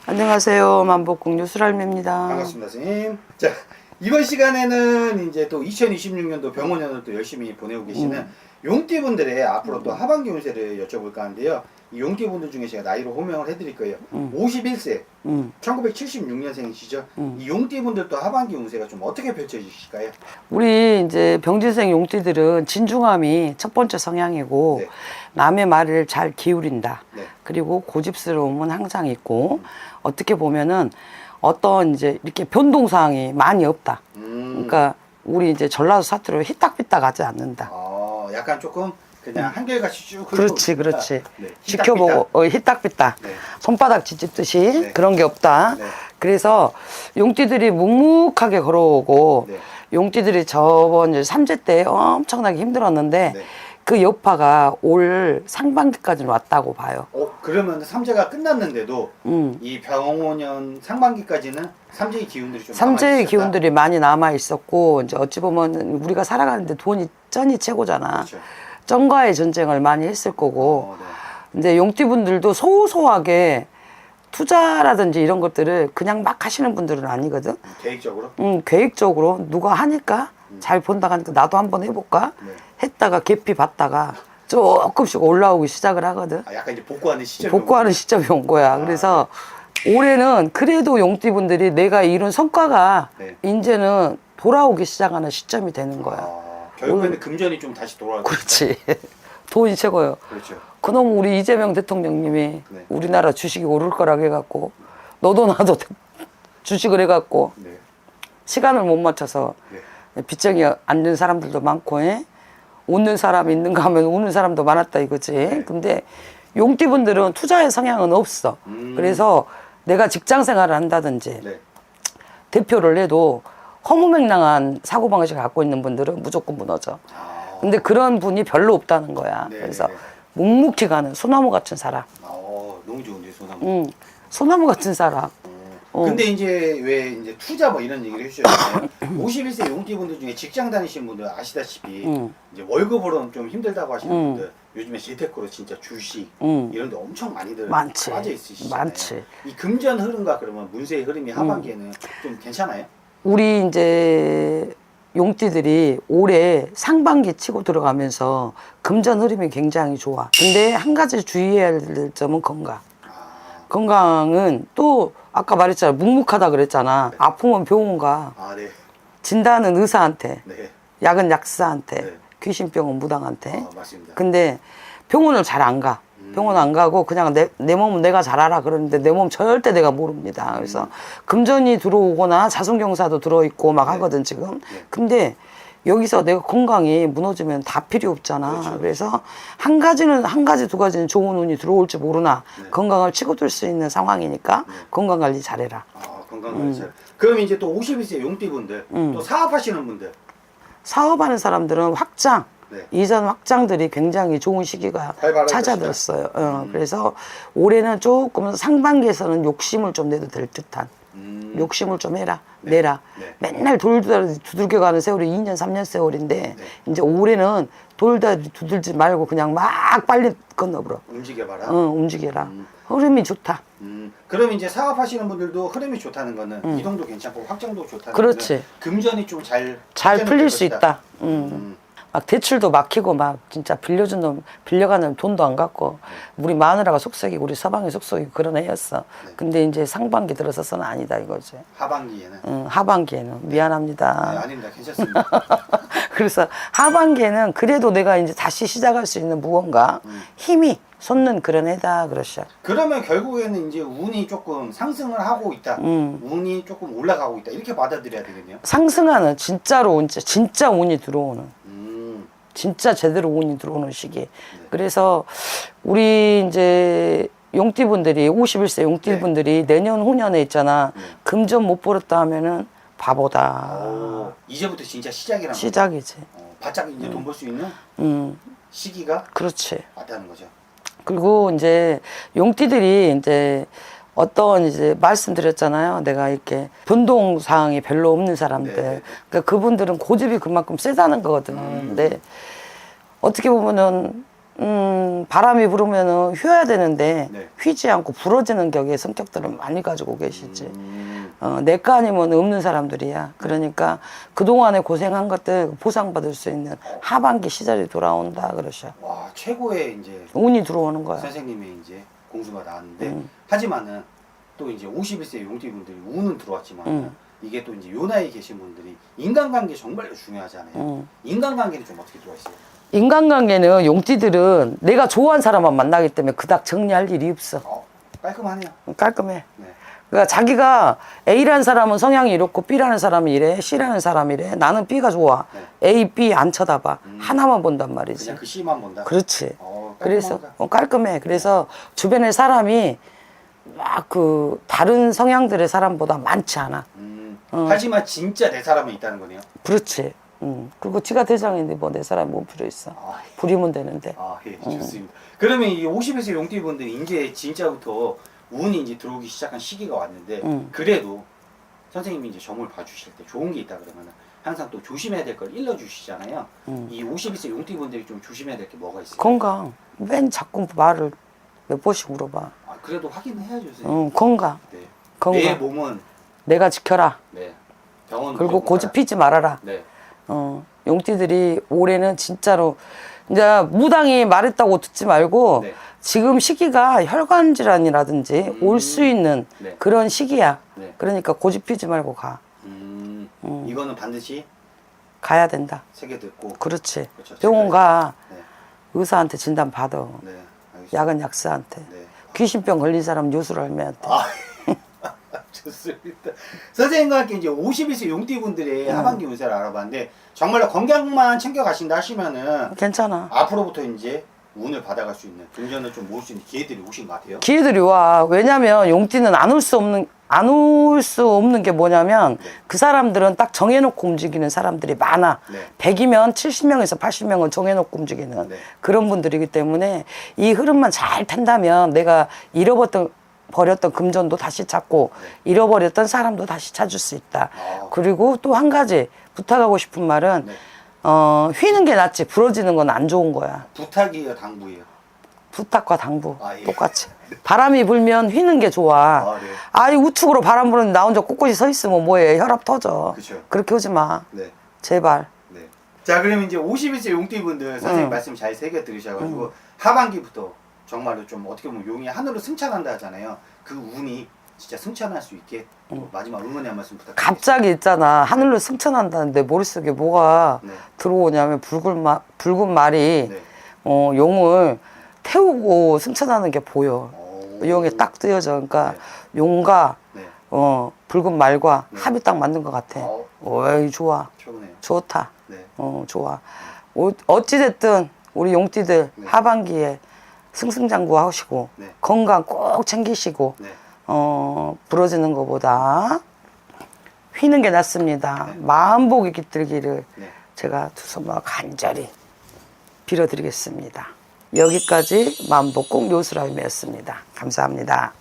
안녕하세요. 만복국 유술할매입니다. 반갑습니다, 선생님. 자, 이번 시간에는 이제 또 2026년도 병원년을 또 열심히 보내고 계시는 용띠분들의 앞으로 또 하반기 운세를 여쭤볼까 하는데요. 이 용띠분들 중에 제가 나이로 호명을 해드릴 거예요. 51세, 1976년생이시죠. 이 용띠분들 또 하반기 운세가 좀 어떻게 펼쳐지실까요? 우리 이제 병진생 용띠들은 진중함이 첫 번째 성향이고 네. 남의 말을 잘 기울인다. 네. 그리고 고집스러움은 항상 있고 어떻게 보면은 어떤 이제 이렇게 변동사항이 많이 없다. 그러니까 우리 이제 전라도 사투리로 희딱비딱 하지 않는다. 약간 조금 그냥 한결같이 쭉 그렇지, 그렇지. 네. 지켜보고 희딱비딱. 네. 손바닥 뒤집듯이 네. 그런 게 없다. 네. 그래서 용띠들이 묵묵하게 걸어오고 네. 용띠들이 저번 이제 삼재 때 엄청나게 힘들었는데 네. 그 여파가 올 상반기까지는 왔다고 봐요. 그러면 삼재가 끝났는데도 이 병원년 상반기까지는 삼재의 기운들이 좀 삼재의 남아있었다? 기운들이 많이 남아 있었고 이제 어찌 보면 우리가 살아가는데 돈이 쩐이 최고잖아. 그렇죠. 쩐과의 전쟁을 많이 했을 거고 네. 이제 용띠분들도 소소하게 투자라든지 이런 것들을 그냥 막 하시는 분들은 아니거든. 계획적으로? 계획적으로 누가 하니까 잘 본다 하니까 나도 한번 해볼까 네. 했다가 계피 받다가 조금씩 올라오기 시작을 하거든. 약간 이제 복구하는 시점이 복구하는 시점이 온 거야. 그래서 올해는 그래도 용띠분들이 내가 이룬 성과가 네. 이제는 돌아오기 시작하는 시점이 되는 거야. 결국에는 금전이 좀 다시 돌아올 거예요. 그렇지. 돈이 최고요. 그렇죠. 그놈 우리 이재명 대통령님이 네. 우리나라 주식이 오를 거라고 해갖고 너도 나도 주식을 해갖고 네. 시간을 못 맞춰서 빚쟁이 앉는 사람들도 많고 웃는 사람이 있는가 하면 우는 사람도 많았다 이거지. 네. 근데 용띠분들은 투자의 성향은 없어. 그래서 내가 직장 생활을 한다든지 네. 대표를 해도 허무맹랑한 사고방식을 갖고 있는 분들은 무조건 무너져. 근데 그런 분이 별로 없다는 거야. 네, 그래서 네, 네. 묵묵히 가는 소나무 같은 사람. 너무 좋은데 소나무. 소나무 같은 사람. 근데 이제 왜 이제 투자 뭐 이런 얘기를 해주셨잖아요. 51세 용띠분들 중에 직장 다니시는 분들 아시다시피 이제 월급으로는 좀 힘들다고 하시는 분들 요즘에 재테크로 진짜 주식 이런 데 엄청 많이들 많지. 빠져 있으시잖아요. 많지. 이 금전 흐름과 그러면 문세의 흐름이 하반기에는 좀 괜찮아요? 우리 이제 용띠들이 올해 상반기 치고 들어가면서 금전 흐름이 굉장히 좋아. 근데 한 가지 주의해야 될 점은 건강. 건강은 또 아까 말했잖아. 묵묵하다 그랬잖아. 네. 아프면 병원 가. 네. 진단은 의사한테. 네. 약은 약사한테. 네. 귀신병은 무당한테. 맞습니다. 근데 병원을 잘 안 가. 병원 안 가고 그냥 내 몸은 내가 잘 알아 그러는데 내 몸 절대 내가 모릅니다. 그래서 금전이 들어오거나 자손경사도 들어있고 막 하거든 지금. 근데 여기서 내가 건강이 무너지면 다 필요 없잖아. 그렇죠. 그래서 한 가지 두 가지는 좋은 운이 들어올지 모르나 건강을 치고들 수 있는 상황이니까 건강 관리 잘해라. 건강 관리 잘. 그럼 이제 또 51세 용띠분들 또 사업하시는 분들 사업하는 사람들은 확장. 네. 이전 확장들이 굉장히 좋은 시기가 활발할 찾아들었어요. 그래서 올해는 조금 상반기에서는 욕심을 좀 내도 될 듯한 욕심을 좀 해라 내라. 맨날 돌다리 두들겨가는 세월이 2년 3년 세월인데 이제 올해는 돌다리 두들지 말고 그냥 막 빨리 건너버려. 움직여봐라. 움직여라. 흐름이 좋다. 그럼 이제 사업하시는 분들도 흐름이 좋다는 거는 이동도 괜찮고 확장도 좋다는 그렇지. 거는 금전이 좀 잘 풀릴 수 있다. 막 대출도 막히고 막 진짜 빌려가는 돈도 안 갖고 우리 마누라가 속썩이고 우리 서방이 속썩이고 그런 애였어. 근데 이제 상반기 들어서서는 아니다 이거지. 하반기에는? 하반기에는 미안합니다. 아닙니다. 괜찮습니다. 그래서 하반기에는 그래도 내가 이제 다시 시작할 수 있는 무언가 힘이 솟는 그런 해다 그러셔. 그러면 결국에는 이제 운이 조금 상승을 하고 있다. 운이 조금 올라가고 있다. 이렇게 받아들여야 되겠네요. 상승하는 진짜로 진짜 운이 들어오는. 진짜 제대로 운이 들어오는 시기. 그래서 우리 이제 용띠분들이 51세 용띠분들이 내년 후년에 있잖아. 금전 못 벌었다 하면은 바보다. 이제부터 진짜 시작이라는 거죠. 시작이지. 바짝 이제 돈 벌 수 있는 시기가 그렇지. 왔다는 거죠. 그리고 이제 용띠들이 이제 어떤 이제 말씀드렸잖아요. 내가 이렇게 변동 사항이 별로 없는 사람들. 그러니까 그분들은 고집이 그만큼 세다는 거거든. 근데 어떻게 보면은 바람이 불으면은 휘어야 되는데 네. 휘지 않고 부러지는 격의 성격들을 많이 가지고 계시지. 내 거 아니면 없는 사람들이야. 그러니까 그동안에 고생한 것들 보상받을 수 있는 하반기 시절이 돌아온다 그러셔. 와, 최고의 이제 운이 들어오는 거야. 선생님의 이제 공수가 나왔는데, 하지만은 또 이제 51세 용띠분들이 운은 들어왔지만 이게 또 이제 요 나이에 계신 분들이 인간관계 정말 중요하잖아요. 인간관계는 좀 어떻게 들어있어요? 인간관계는 용띠들은 내가 좋아하는 사람만 만나기 때문에 그닥 정리할 일이 없어. 깔끔하네요. 깔끔해. 네. 그러니까 자기가 A라는 사람은 성향이 이렇고 B라는 사람이 이래, C라는 사람이 이래. 나는 B가 좋아. 네. A, B 안 쳐다봐. 하나만 본단 말이지. 그냥 그 C만 본다. 그렇지. 깔끔하다. 그래서 깔끔해. 그래서 주변의 사람이 막 그 다른 성향들의 사람보다 많지 않아. 하지만 진짜 내 사람은 있다는 거네요. 그렇지. 그리고 지가 대장인데 뭐 내 사람이 뭐 필요 있어. 부리면 되는데. 예, 좋습니다. 그러면 이 50에서 용띠분들이 이제 진짜부터 운이 이제 들어오기 시작한 시기가 왔는데, 그래도 선생님이 이제 점을 봐주실 때 좋은 게 있다 그러면 항상 또 조심해야 될 걸 일러주시잖아요. 이 51세 용띠분들이 좀 조심해야 될 게 뭐가 있어요? 건강. 맨 자꾸 말을 몇 번씩 물어봐. 그래도 확인해야죠, 선생님. 건강. 네. 건강. 내 몸은 내가 지켜라. 네. 병원 그리고 고집 피지 말아라. 네. 용띠들이 올해는 진짜로 이제 무당이 말했다고 듣지 말고 네. 지금 시기가 혈관 질환이라든지 올 수 있는 네. 그런 시기야. 네. 그러니까 고집 피지 말고 가. 이거는 반드시 가야 된다. 새겨 듣고. 그렇지. 그렇죠. 병원 가. 네. 의사한테 진단 받아. 네. 알겠습니다. 약은 약사한테. 네. 귀신병 걸린 사람 요술 할매한테. 좋습니다. 선생님과 함께 이제 51세 용띠분들의 하반기 운세를 알아봤는데, 정말로 건강만 챙겨 가신다 하시면은 괜찮아. 앞으로부터 이제 운을 받아갈 수 있는, 금전을 좀 모을 수 있는 기회들이 오신 것 같아요. 기회들이 와. 왜냐면 용띠는 안 올 수 없는 게 뭐냐면 그 사람들은 딱 정해놓고 움직이는 사람들이 많아. 네. 100이면 70명에서 80명은 정해놓고 움직이는 네. 그런 분들이기 때문에 이 흐름만 잘 탄다면 내가 버렸던 금전도 다시 찾고 잃어버렸던 사람도 다시 찾을 수 있다. 그리고 또 한 가지 부탁하고 싶은 말은 네. 휘는 게 낫지 부러지는 건 안 좋은 거야. 부탁이에요, 당부예요? 부탁과 당부 예. 똑같이. 바람이 불면 휘는 게 좋아. 네. 아이 우측으로 바람 부는데 나 혼자 꿋꿋이 서 있으면 뭐해. 혈압 터져. 그쵸. 그렇게 하지 마. 네. 제발. 네. 자, 그러면 이제 51세 용띠분들 선생님 말씀 잘 새겨 들으셔가지고 하반기부터 정말로 좀 어떻게 보면 용이 하늘로 승천한다 하잖아요. 그 운이 진짜 승천할 수 있게 또 마지막 응원의 한 말씀 부탁드립니다. 갑자기 있잖아. 하늘로 승천한다는데 머릿속에 뭐가 네. 들어오냐면 붉은 말이 네. 용을 태우고 승천하는 게 보여. 용에 딱 뜨여져. 그러니까 용과 네. 붉은 말과 합이 딱 맞는 것 같아. 어이 좋아. 최고네요. 좋다. 네. 좋아. 어찌됐든 우리 용띠들 네. 하반기에 승승장구 하시고 네. 건강 꼭 챙기시고 네. 부러지는 것보다 휘는 게 낫습니다. 네. 마음복이 깃들기를 네. 제가 두 손으로 간절히 빌어드리겠습니다. 여기까지 마음복국 요술할매였습니다. 감사합니다.